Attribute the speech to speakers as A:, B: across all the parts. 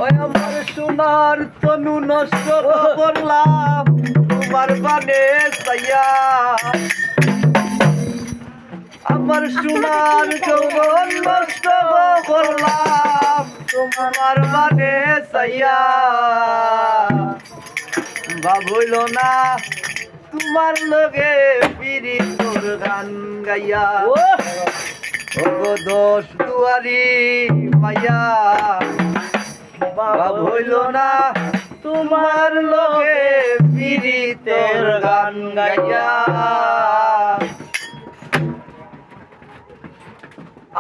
A: ওই আমার সোনার তনু নষ্ট করলাম তোমার বানে চাইয়া, আমার সোনার যৌবন নষ্ট করলাম তোমার বানে চাইয়া। ভাবইল না তোমার লগে পিরি তোর গান গাইয়া, ওগো দোষ দুয়ারি মাইয়া। ভাবইল না তোমার লগে পিরি তোর গান গাইয়া।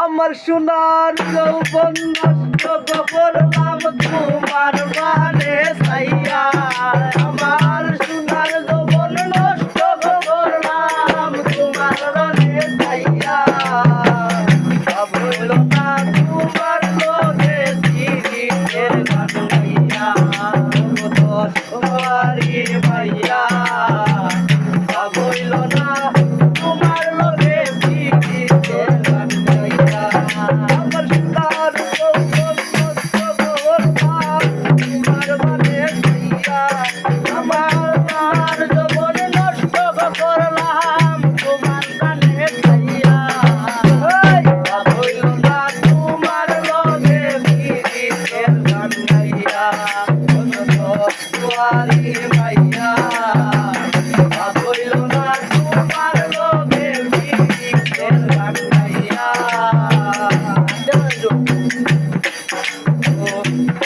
A: আমার সোনার যৌবন নষ্ট করলাম তোমার বানে চাইয়া, আমার সোনার যৌবন নষ্ট করলাম তোমার বানে চাইয়া। ভাবইল না তোমার লগে পিরিতের গান গাইয়া, দোষ তোমারি মাইয়া। ভাবইল না তোমার লগে পিরিতের গান গাইয়া, আমার সোনার যৌবন নষ্ট করলাম তোমার বানে চাইয়া, আমার যৌবন নষ্ট করলাম তোমার বানে চাইয়া। ভাবইল না তোমার লগে পিরিতের গান গাইয়া, দোষ তোমারি মাইয়া। ভাবইল না তোমার লগে পিরিতের গান গাইয়া।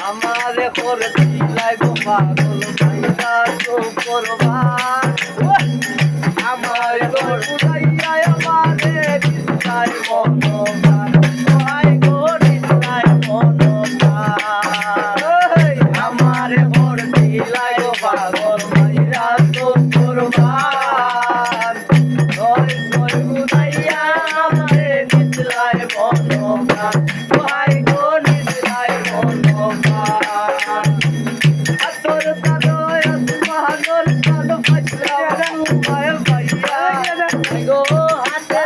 A: আমারে করে দিলাই গো পাগল ভাইয়া তো করবা, আমার তোর বুঝাইয়া আমারে দিলাই মনপ্রাণ, ভাই গো দিলাই মনপ্রাণ। আমারে করে দিলাই গো পাগল ভাইয়া তো করবা, তোর তোর বুঝাইয়া আমারে দিলাই মনপ্রাণ, ভাই গো দিলাই মনপ্রাণ। তোর দাদয় পাগল পাগল পাইলা ভাইয়া গো হাতে